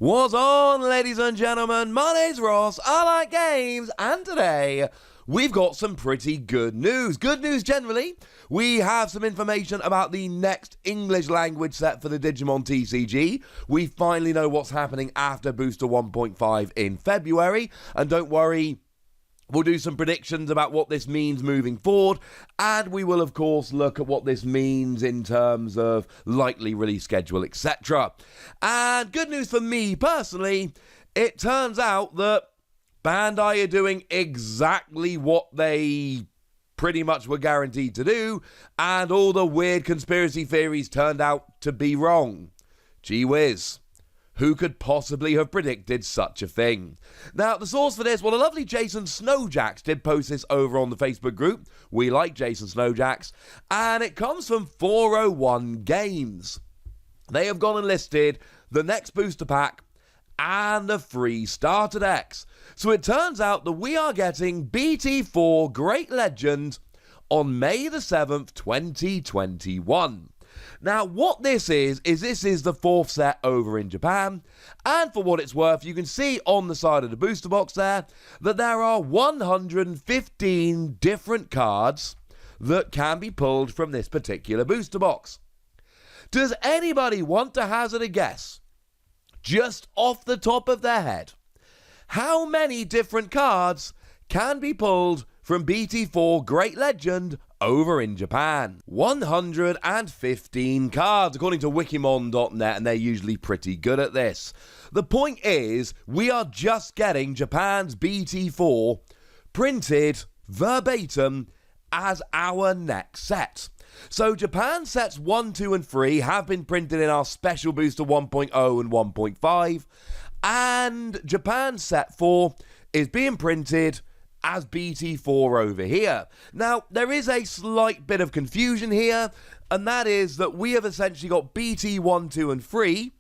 What's on, ladies and gentlemen? My name's Ross, I like games, and today we've got some pretty good news. Good news generally. We have some information about the next English language set for the Digimon TCG. We finally know what's happening after Booster 1.5 in February, and don't worry, we'll do some predictions about what this means moving forward, and we will, of course, look at what this means in terms of likely release schedule, etc. And good news for me, personally, it turns out that Bandai are doing exactly what they pretty much were guaranteed to do, and all the weird conspiracy theories turned out to be wrong. Gee whiz. Who could possibly have predicted such a thing? Now, the source for this, well, the lovely Jason Snowjacks did post this over on the Facebook group. We like Jason Snowjacks. And it comes from 401 Games. They have gone and listed the next booster pack and the free starter decks. So it turns out that we are getting BT4 Great Legend on May the 7th, 2021. Now, what this is this is the fourth set over in Japan, and for what it's worth, you can see on the side of the booster box there that there are 115 different cards that can be pulled from this particular booster box. Does anybody want to hazard a guess, just off the top of their head, how many different cards can be pulled from BT4 Great Legend over in Japan? 115 cards, according to Wikimon.net, and they're usually pretty good at this. The point is, we are just getting Japan's BT4 printed verbatim as our next set. So Japan sets 1, 2, and 3 have been printed in our special booster 1.0 and 1.5, and Japan set 4 is being printed as BT4 over here. Now, there is a slight bit of confusion here, and that is that we have essentially got BT1, 2, and 3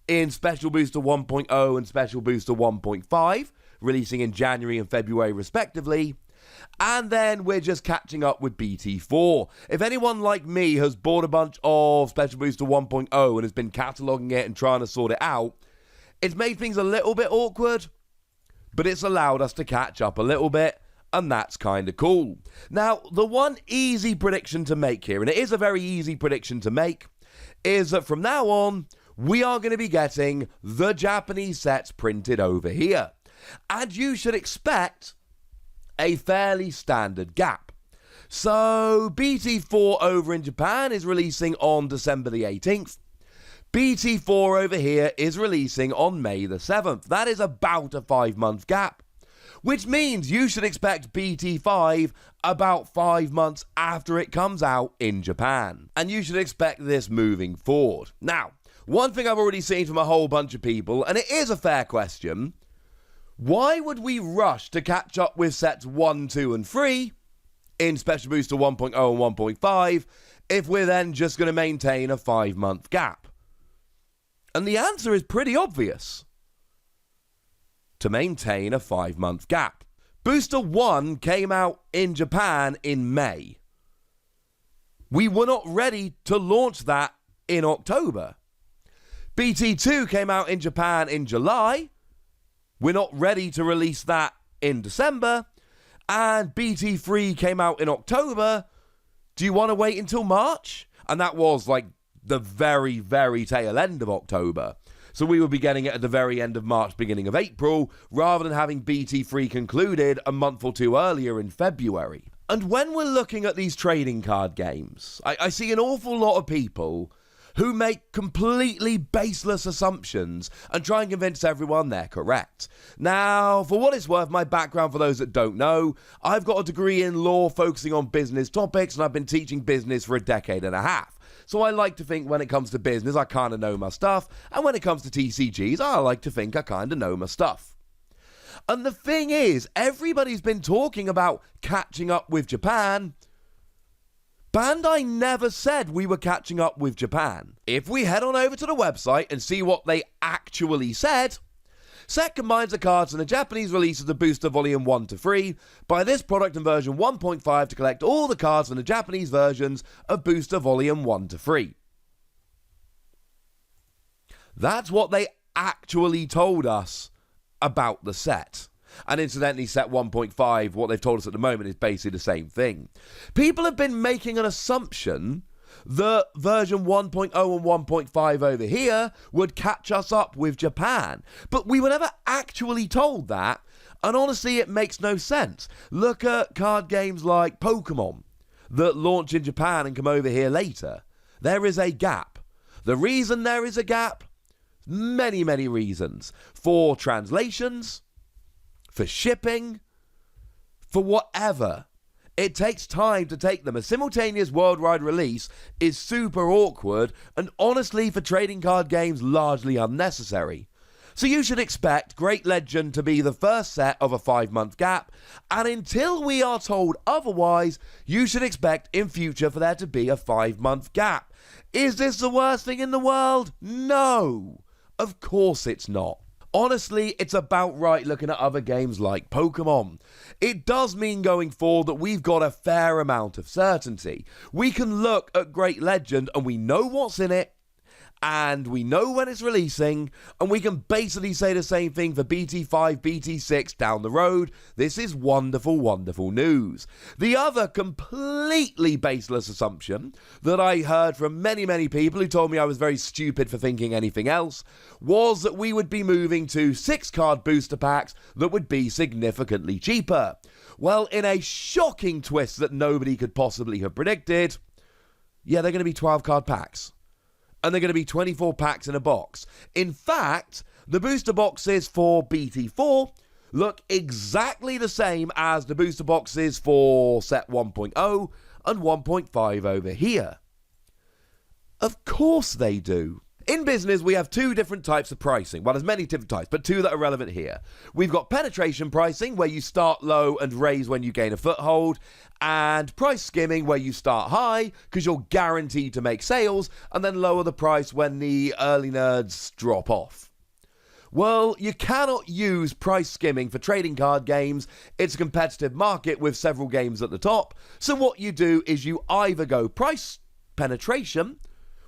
in Special Booster 1.0 and Special Booster 1.5, releasing in January and February respectively, and then we're just catching up with BT4. If anyone like me has bought a bunch of Special Booster 1.0 and has been cataloguing it and trying to sort it out, it's made things a little bit awkward, but it's allowed us to catch up a little bit, and that's kind of cool. Now, the one easy prediction to make here, and it is a very easy prediction to make, is that from now on, we are going to be getting the Japanese sets printed over here. And you should expect a fairly standard gap. So, BT4 over in Japan is releasing on December the 18th. BT4 over here is releasing on May the 7th. That is about a 5-month gap, which means you should expect BT5 about 5 months after it comes out in Japan. And you should expect this moving forward. Now, one thing I've already seen from a whole bunch of people, and it is a fair question, why would we rush to catch up with sets 1, 2, and 3 in Special Booster 1.0 and 1.5 if we're then just going to maintain a 5-month gap? And the answer is pretty obvious. To maintain a 5-month gap. Booster 1 came out in Japan in May. We were not ready to launch that in October. BT2 came out in Japan in July. We're not ready to release that in December. And BT3 came out in October. Do you want to wait until March? And that was like the very, very tail end of October. So we would be getting it at the very end of March, beginning of April, rather than having BT3 concluded a month or two earlier in February. And when we're looking at these trading card games, I see an awful lot of people who make completely baseless assumptions and try and convince everyone they're correct. Now, for what it's worth, my background, for those that don't know, I've got a degree in law focusing on business topics, and I've been teaching business for a decade and a half. So I like to think when it comes to business, I kind of know my stuff. And when it comes to TCGs, I like to think I kind of know my stuff. And the thing is, everybody's been talking about catching up with Japan. Bandai never said we were catching up with Japan. If we head on over to the website and see what they actually said, set combines the cards in the Japanese release of the Booster Volume 1 to 3. Buy this product in version 1.5 to collect all the cards in the Japanese versions of Booster Volume 1 to 3. That's what they actually told us about the set. And incidentally, set 1.5, what they've told us at the moment is basically the same thing. People have been making an assumption that version 1.0 and 1.5 over here would catch us up with Japan. But we were never actually told that, and honestly, it makes no sense. Look at card games like Pokemon that launch in Japan and come over here later. There is a gap. The reason there is a gap? Many, many reasons. For translations, for shipping, for whatever. It takes time to take them. A simultaneous worldwide release is super awkward and honestly for trading card games largely unnecessary. So you should expect Great Legend to be the first set of a 5-month gap, and until we are told otherwise, you should expect in future for there to be a 5-month gap. Is this the worst thing in the world? No, of course it's not. Honestly, it's about right looking at other games like Pokemon. It does mean going forward that we've got a fair amount of certainty. We can look at Great Legend and we know what's in it, and we know when it's releasing, and we can basically say the same thing for BT5, BT6 down the road. This is wonderful, wonderful news. The other completely baseless assumption that I heard from many, many people who told me I was very stupid for thinking anything else was that we would be moving to 6-card booster packs that would be significantly cheaper. Well, in a shocking twist that nobody could possibly have predicted, yeah, they're going to be 12-card packs. And they're going to be 24 packs in a box. In fact, the booster boxes for BT4 look exactly the same as the booster boxes for set 1.0 and 1.5 over here. Of course they do. In business, we have 2 different types of pricing. Well, there's many different types, but 2 that are relevant here. We've got penetration pricing, where you start low and raise when you gain a foothold, and price skimming, where you start high because you're guaranteed to make sales, and then lower the price when the early nerds drop off. Well, you cannot use price skimming for trading card games. It's a competitive market with several games at the top. So what you do is you either go price penetration,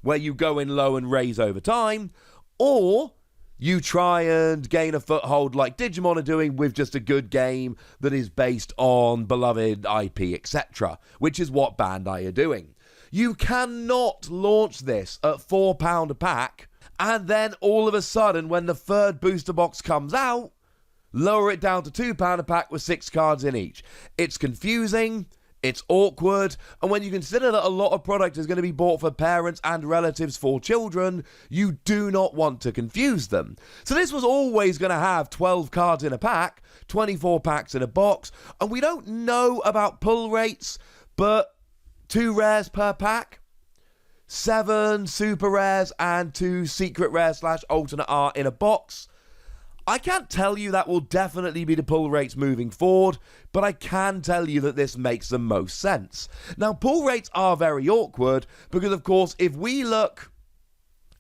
where you go in low and raise over time, or you try and gain a foothold like Digimon are doing with just a good game that is based on beloved IP, etc., which is what Bandai are doing. You cannot launch this at £4 a pack and then all of a sudden when the 3rd booster box comes out, lower it down to £2 a pack with 6 cards in each. It's confusing. It's awkward, and when you consider that a lot of product is going to be bought for parents and relatives for children, you do not want to confuse them. So this was always going to have 12 cards in a pack, 24 packs in a box, and we don't know about pull rates, but 2 rares per pack, 7 super rares, and 2 secret rares / alternate art in a box. I can't tell you that will definitely be the pull rates moving forward, but I can tell you that this makes the most sense. Now, pull rates are very awkward because, of course, if we look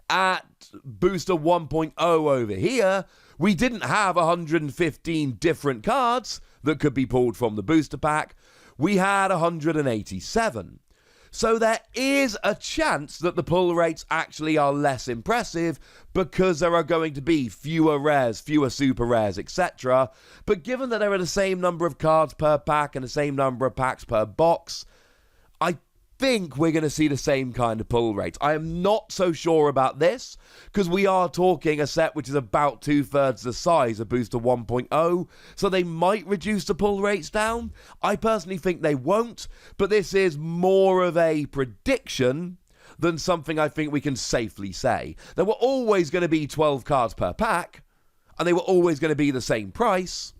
at Booster 1.0 over here, we didn't have 115 different cards that could be pulled from the booster pack. We had 187. So there is a chance that the pull rates actually are less impressive because there are going to be fewer rares, fewer super rares, etc. But given that there are the same number of cards per pack and the same number of packs per box, I think we're going to see the same kind of pull rates. I am not so sure about this because we are talking a set which is about 2/3 the size of Booster 1.0, so they might reduce the pull rates down. I personally think they won't, but this is more of a prediction than something I think we can safely say. There were always going to be 12 cards per pack, and they were always going to be the same price.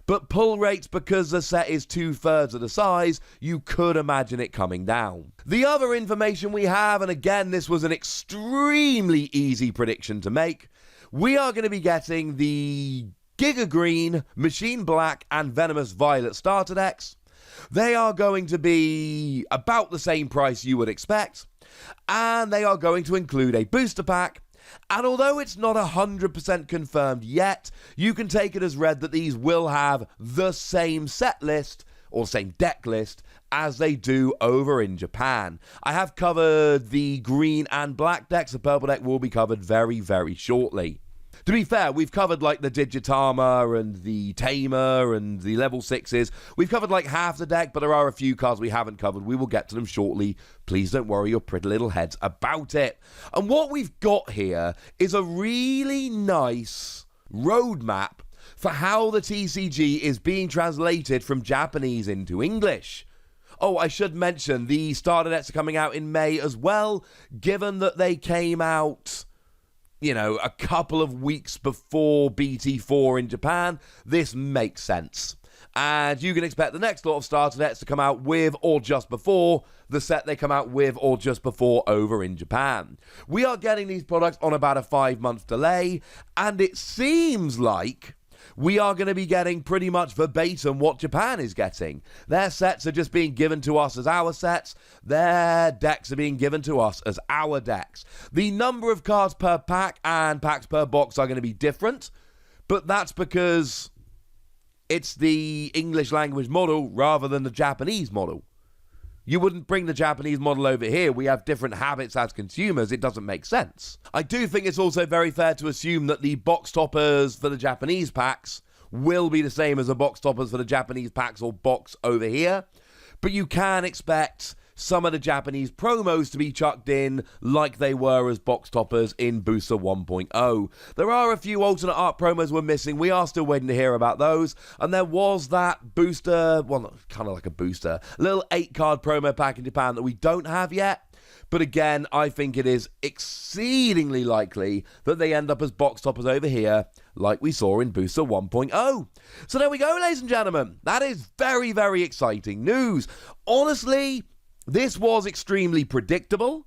But pull rates, because the set is 2/3 of the size, you could imagine it coming down. The other information we have, and again, this was an extremely easy prediction to make, we are going to be getting the Giga Green, Machine Black, and Venomous Violet starter decks. They are going to be about the same price you would expect, and they are going to include a booster pack. And although it's not 100% confirmed yet, you can take it as read that these will have the same set list, or same deck list, as they do over in Japan. I have covered the green and black decks. The purple deck will be covered very, very shortly. To be fair, we've covered like the Digitama and the Tamer and the level 6s. We've covered like half the deck, but there are a few cards we haven't covered. We will get to them shortly. Please don't worry your pretty little heads about it. And what we've got here is a really nice roadmap for how the TCG is being translated from Japanese into English. Oh, I should mention, the starter decks are coming out in May as well, given that they came out, you know, a couple of weeks before BT4 in Japan. This makes sense. And you can expect the next lot of starter decks to come out with or just before the set they come out with or just before over in Japan. We are getting these products on about a 5-month delay, and it seems like we are going to be getting pretty much verbatim what Japan is getting. Their sets are just being given to us as our sets. Their decks are being given to us as our decks. The number of cards per pack and packs per box are going to be different, but that's because it's the English language model rather than the Japanese model. You wouldn't bring the Japanese model over here. We have different habits as consumers. It doesn't make sense. I do think it's also very fair to assume that the box toppers for the Japanese packs will be the same as the box toppers for the Japanese packs or box over here. But you can expect some of the Japanese promos to be chucked in like they were as box toppers in Booster 1.0. There are a few alternate art promos we're missing. We are still waiting to hear about those. And there was that booster, well, kind of like a booster, little 8-card promo pack in Japan that we don't have yet. But again, I think it is exceedingly likely that they end up as box toppers over here, like we saw in Booster 1.0. So there we go, ladies and gentlemen. That is very, very exciting news. Honestly, this was extremely predictable,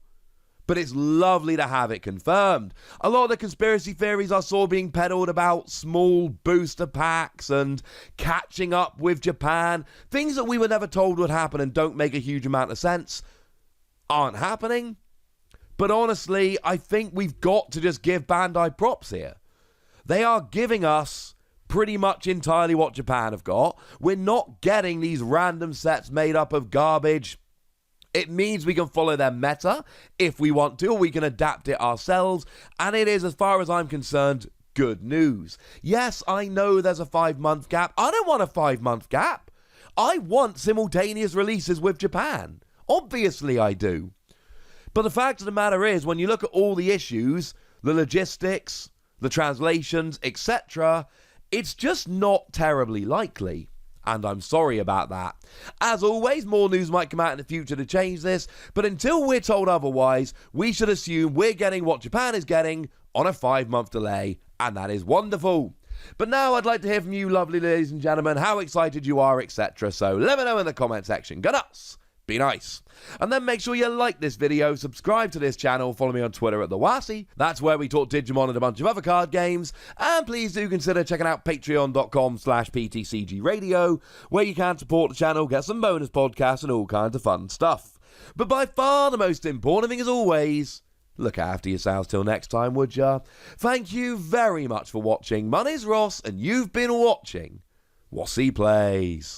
but it's lovely to have it confirmed. A lot of the conspiracy theories I saw being peddled about small booster packs and catching up with Japan, things that we were never told would happen and don't make a huge amount of sense, aren't happening. But honestly, I think we've got to just give Bandai props here. They are giving us pretty much entirely what Japan have got. We're not getting these random sets made up of garbage. It means we can follow their meta if we want to, or we can adapt it ourselves, and it is, as far as I'm concerned, good news. Yes, I know there's a 5-month gap. I don't want a 5-month gap. I want simultaneous releases with Japan. Obviously I do. But the fact of the matter is, when you look at all the issues, the logistics, the translations, etc., it's just not terribly likely. And I'm sorry about that. As always, more news might come out in the future to change this, but until we're told otherwise, we should assume we're getting what Japan is getting on a 5-month delay, and that is wonderful. But now I'd like to hear from you, lovely ladies and gentlemen, how excited you are, etc. So let me know in the comment section. Go nuts! Be nice. And then make sure you like this video, subscribe to this channel, follow me on Twitter at TheWasi. That's where we talk Digimon and a bunch of other card games. And please do consider checking out patreon.com/PTCGradio, where you can support the channel, get some bonus podcasts and all kinds of fun stuff. But by far the most important thing, as always, look after yourselves till next time, would ya? Thank you very much for watching. My name's Ross, and you've been watching Wasi Plays.